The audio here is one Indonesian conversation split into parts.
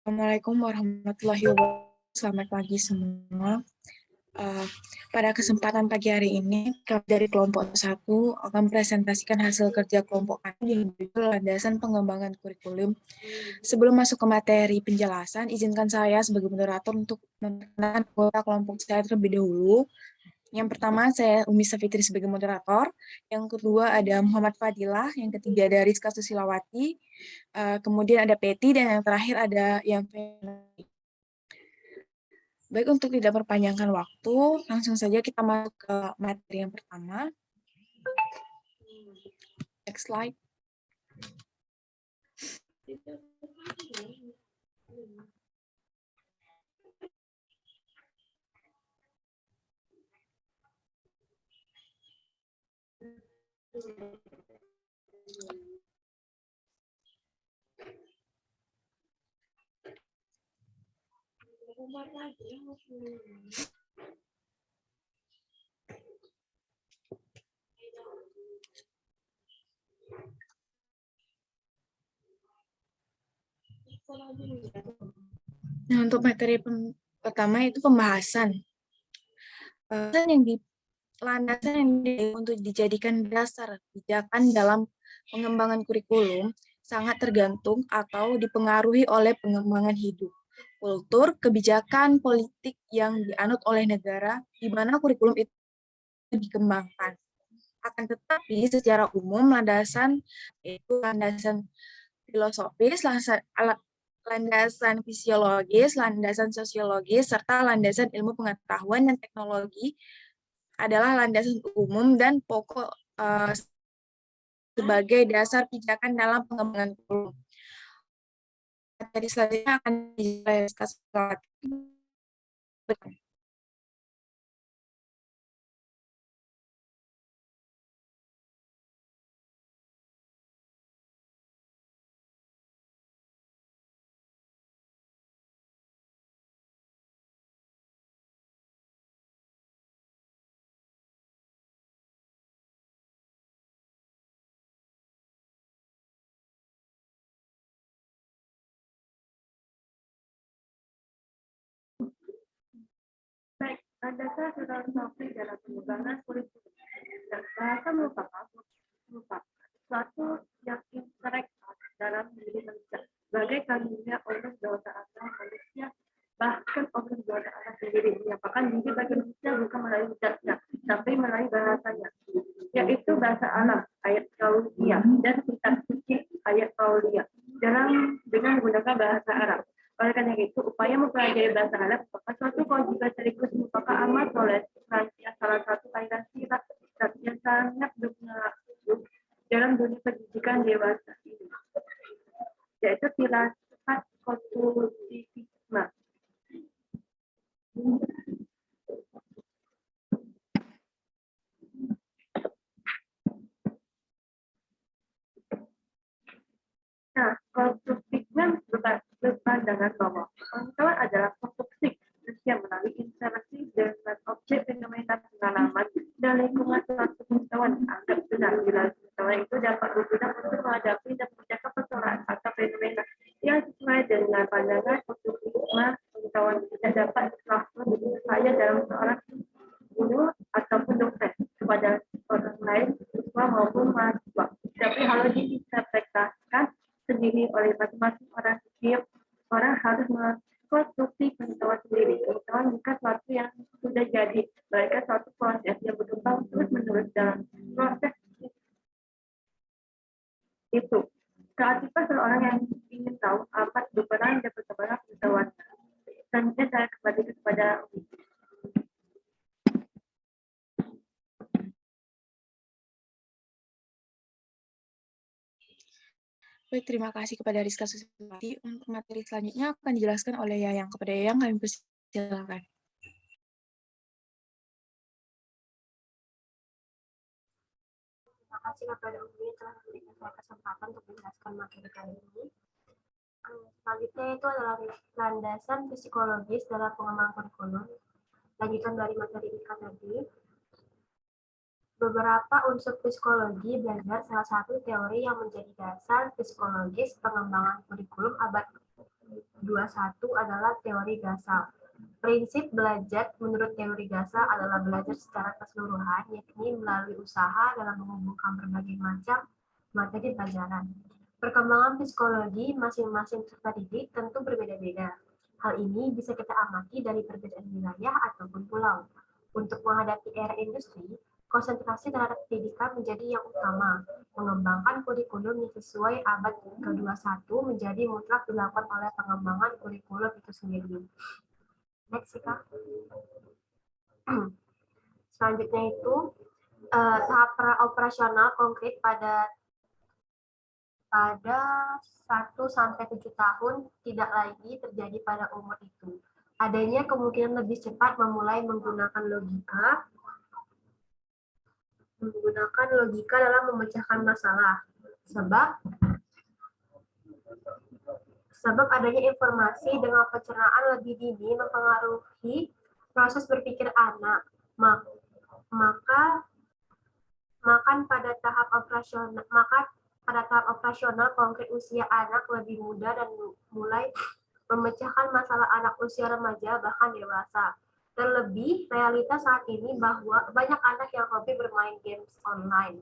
Assalamualaikum warahmatullahi wabarakatuh. Selamat pagi semua. Pada kesempatan pagi hari ini, kami dari kelompok 1 akan presentasikan hasil kerja kelompok kami di judul landasan pengembangan kurikulum. Sebelum masuk ke materi penjelasan, izinkan saya sebagai moderator untuk memperkenalkan anggota kelompok saya terlebih dahulu. Yang pertama, saya Umi Safitri sebagai moderator. Yang kedua ada Muhammad Fadilah. Yang ketiga ada Rizka Susilawati. Kemudian ada Peti. Dan yang terakhir ada yang Baik, untuk tidak memperpanjangkan waktu, langsung saja kita masuk ke materi yang pertama. Next slide. Nah, untuk materi pertama itu pembahasan. Landasan yang untuk dijadikan dasar kebijakan dalam pengembangan kurikulum sangat tergantung atau dipengaruhi oleh pengembangan hidup, kultur, kebijakan, politik yang dianut oleh negara di mana kurikulum itu dikembangkan. Akan tetapi secara umum landasan itu landasan filosofis, landasan fisiologis, landasan sosiologis, serta landasan ilmu pengetahuan dan teknologi adalah landasan umum dan pokok sebagai dasar pijakan dalam pengembangan kurikulum. Materi selanjutnya akan dijelaskan. Baik, dasar filosofi dalam pengembangan kurikulum. Bahasa merupakan suatu yang interaktif dalam diri manusia. Sebagai kandungnya orang dewasa asal manusia, bahkan orang dewasa asal sendiri menyampaikan diri bagi manusia bukan melalui ucapnya, tapi melalui bahasanya, yaitu bahasa alam, ayat kauliyah, dan kitab suci, ayat kauliyah, dengan menggunakan bahasa Arab. Oleh karena itu, upaya mempelajari bahasa Arab merupakan suatu kewajiban sekaligus merupakan amal soleh, salah satu kaidah sifat yang sangat berpengaruh dalam dunia pendidikan dewasa ini, yaitu filsafat konstruktivisme. Nah, konstruktivisme berpandangan bahwa pengetahuan adalah konstruksi yang melalui interaksi dengan objek fenomena pengalaman dan lingkungan suatu pengetahuan anggap benar bila pengetahuan itu dapat berguna untuk menghadapi dan menjaga persoalan atau fenomena yang sesuai dengan pandangan konstruktivisme. Pengetahuan tidak dapat langsung dipercaya dalam seorang guru ataupun dosen kepada orang lain, siswa maupun mahasiswa, tapi harus diinterpretasikan sendiri oleh masing-masing orang. Setiap orang harus mengkonstruksi pengetahuan sendiri. Pengetahuan bukan sesuatu yang sudah jadi, melainkan suatu proses yang berkembang terus-menerus. Dalam proses itu, keaktifan seorang yang ingin tahu apa berperan dan perkembangan pengetahuan. Selanjutnya saya kembali kepada Umi. Baik, terima kasih kepada Rizka Susilawati. Untuk materi selanjutnya akan dijelaskan oleh Yayang. Kepada Yayang, kami persilakan. Terima kasih kepada Umi telah memberikan saya kesempatan untuk menjelaskan materi kali ini. Selanjutnya itu adalah landasan psikologis dalam pengembangan kurikulum. Lanjutan dari materi IKA tadi. Beberapa unsur psikologi belajar salah satu teori yang menjadi dasar psikologis pengembangan kurikulum abad 21 adalah teori Gasal. Prinsip belajar menurut teori Gasal adalah belajar secara keseluruhan, yakni melalui usaha dalam mengumpulkan berbagai macam materi pelajaran. Perkembangan psikologi masing-masing peserta didik tentu berbeda-beda. Hal ini bisa kita amati dari perbedaan wilayah ataupun pulau. Untuk menghadapi era industri, konsentrasi terhadap pendidikan menjadi yang utama. Mengembangkan kurikulum yang sesuai abad ke-21 menjadi mutlak dilakukan oleh pengembangan kurikulum itu sendiri. Next, Kak. Selanjutnya itu tahap operasional konkret pada 1-7 tahun tidak lagi terjadi pada umur itu. Adanya kemungkinan lebih cepat memulai menggunakan logika dalam memecahkan masalah. Sebab adanya informasi dengan pencernaan lebih dini mempengaruhi proses berpikir anak. Maka pada tahap operasional konkret usia anak lebih muda dan mulai memecahkan masalah anak usia remaja bahkan dewasa. Terlebih realitas saat ini bahwa banyak anak yang hobi bermain games online.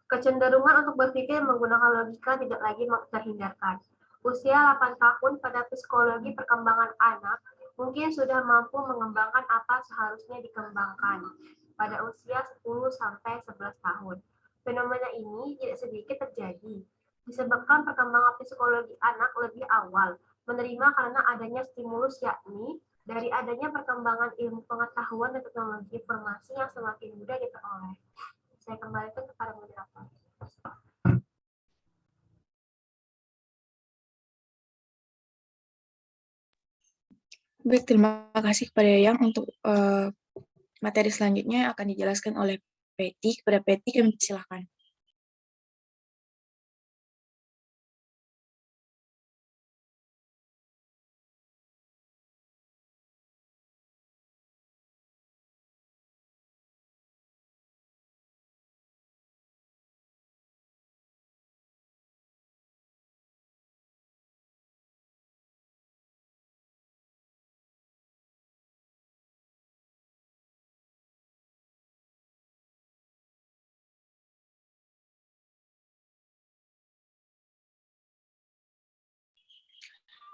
Kecenderungan untuk berpikir menggunakan logika tidak lagi terhindarkan. Usia 8 tahun pada psikologi perkembangan anak mungkin sudah mampu mengembangkan apa seharusnya dikembangkan pada usia 10-11 tahun. Fenomena ini tidak sedikit terjadi, disebabkan perkembangan psikologi anak lebih awal, menerima karena adanya stimulus yakni dari adanya perkembangan ilmu pengetahuan dan teknologi informasi yang semakin mudah diperoleh. Saya kembalikan kepada moderator. Baik, terima kasih kepada Yang untuk materi selanjutnya akan dijelaskan oleh Peti. Kepada Peti kami silakan.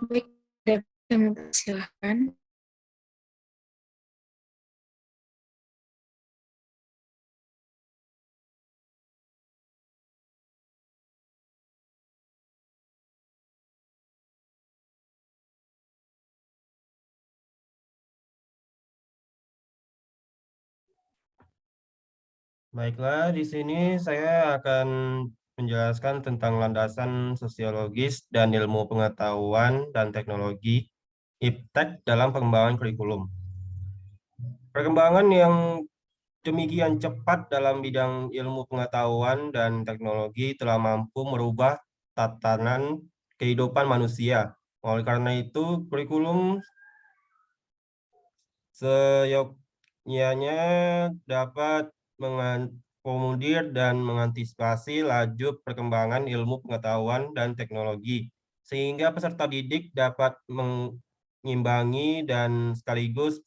Baik, kami silakan. Baiklah, di sini saya akan menjelaskan tentang landasan sosiologis dan ilmu pengetahuan dan teknologi IPTEK dalam pengembangan kurikulum. Perkembangan yang demikian cepat dalam bidang ilmu pengetahuan dan teknologi telah mampu merubah tatanan kehidupan manusia. Oleh karena itu, kurikulum seyogyanya dapat mengakomodir dan mengantisipasi laju perkembangan ilmu pengetahuan dan teknologi, sehingga peserta didik dapat mengimbangi dan sekaligus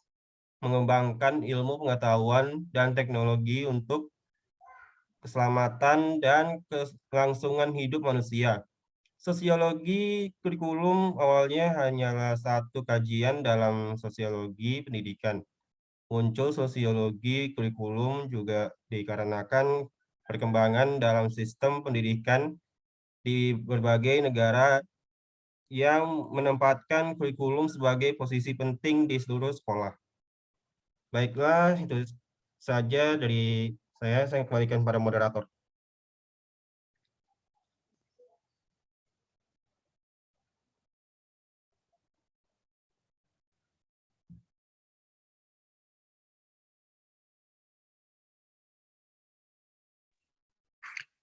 mengembangkan ilmu pengetahuan dan teknologi untuk keselamatan dan kelangsungan hidup manusia. Sosiologi kurikulum awalnya hanyalah satu kajian dalam sosiologi pendidikan. Muncul sosiologi kurikulum juga dikarenakan perkembangan dalam sistem pendidikan di berbagai negara yang menempatkan kurikulum sebagai posisi penting di seluruh sekolah. Baiklah, itu saja dari saya kembalikan pada moderator.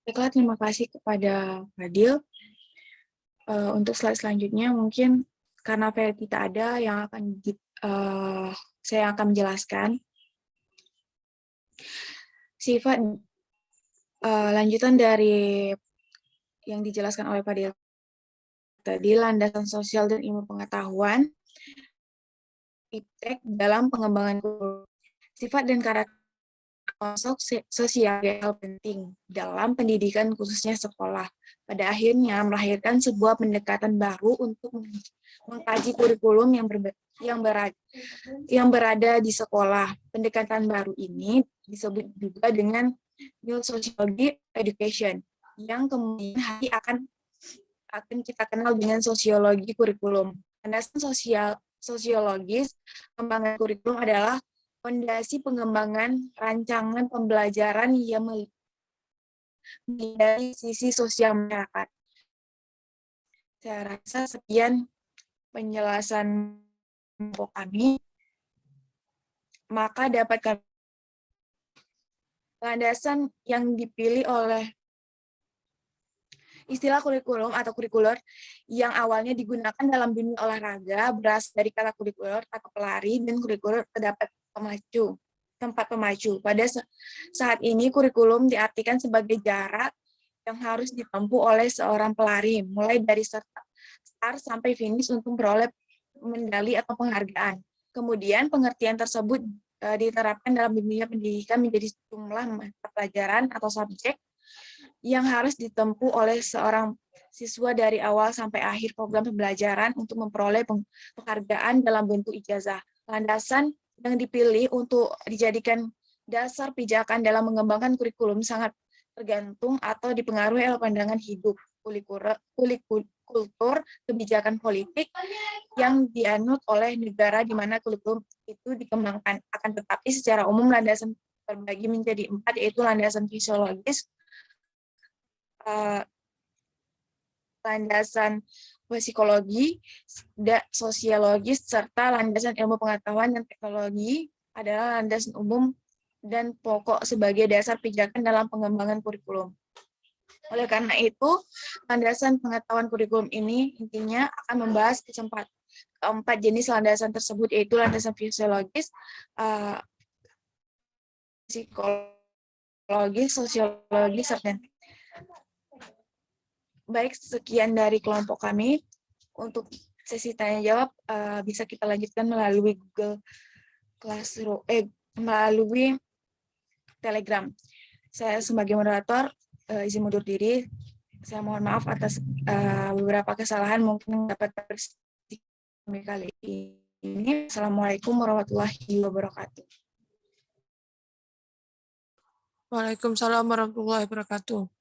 Baiklah, terima kasih kepada Fadil. Untuk slide selanjutnya mungkin karena Ferry tidak ada yang akan saya akan menjelaskan. Sifat lanjutan dari yang dijelaskan oleh Fadil tadi landasan sosial dan ilmu pengetahuan, iptek dalam pengembangan kurikulum. Sifat dan karakter sosial yang penting dalam pendidikan khususnya sekolah. Pada akhirnya melahirkan sebuah pendekatan baru untuk mengkaji kurikulum yang berada di sekolah. Pendekatan baru ini disebut juga dengan New Sociology Education, yang kemudian hari akan kita kenal dengan sosiologi kurikulum. Landasan sosiologis pengembangan kurikulum adalah fondasi pengembangan rancangan pembelajaran yang dari sisi sosial masyarakat. Saya rasa sekian penjelasan kami, maka dapat kami landasan yang dipilih oleh istilah kurikulum atau kurikuler yang awalnya digunakan dalam dunia olahraga berasal dari kata kurikuler atau pelari, dan kurikuler terdapat tempat pemacu. Pada saat ini kurikulum diartikan sebagai jarak yang harus ditempuh oleh seorang pelari, mulai dari start sampai finish untuk memperoleh medali atau penghargaan. Kemudian pengertian tersebut diterapkan dalam dunia pendidikan menjadi jumlah mata pelajaran atau subjek yang harus ditempuh oleh seorang siswa dari awal sampai akhir program pembelajaran untuk memperoleh penghargaan dalam bentuk ijazah. Landasan yang dipilih untuk dijadikan dasar pijakan dalam mengembangkan kurikulum sangat tergantung atau dipengaruhi oleh pandangan hidup, kultur, kebijakan politik yang dianut oleh negara di mana kurikulum itu dikembangkan. Akan tetapi secara umum landasan terbagi menjadi 4, yaitu landasan fisiologis, landasan psikologi, sosiologis, serta landasan ilmu pengetahuan dan teknologi adalah landasan umum dan pokok sebagai dasar pijakan dalam pengembangan kurikulum. Oleh karena itu, landasan pengetahuan kurikulum ini intinya akan membahas keempat jenis landasan tersebut, yaitu landasan fisiologis, psikologis, sosiologis, serta baik, sekian dari kelompok kami. Untuk sesi tanya jawab bisa kita lanjutkan melalui Google Classroom, melalui Telegram. Saya sebagai moderator izin mundur diri. Saya mohon maaf atas beberapa kesalahan mungkin dapat kami kali ini. Assalamualaikum warahmatullahi wabarakatuh. Waalaikumsalam warahmatullahi wabarakatuh.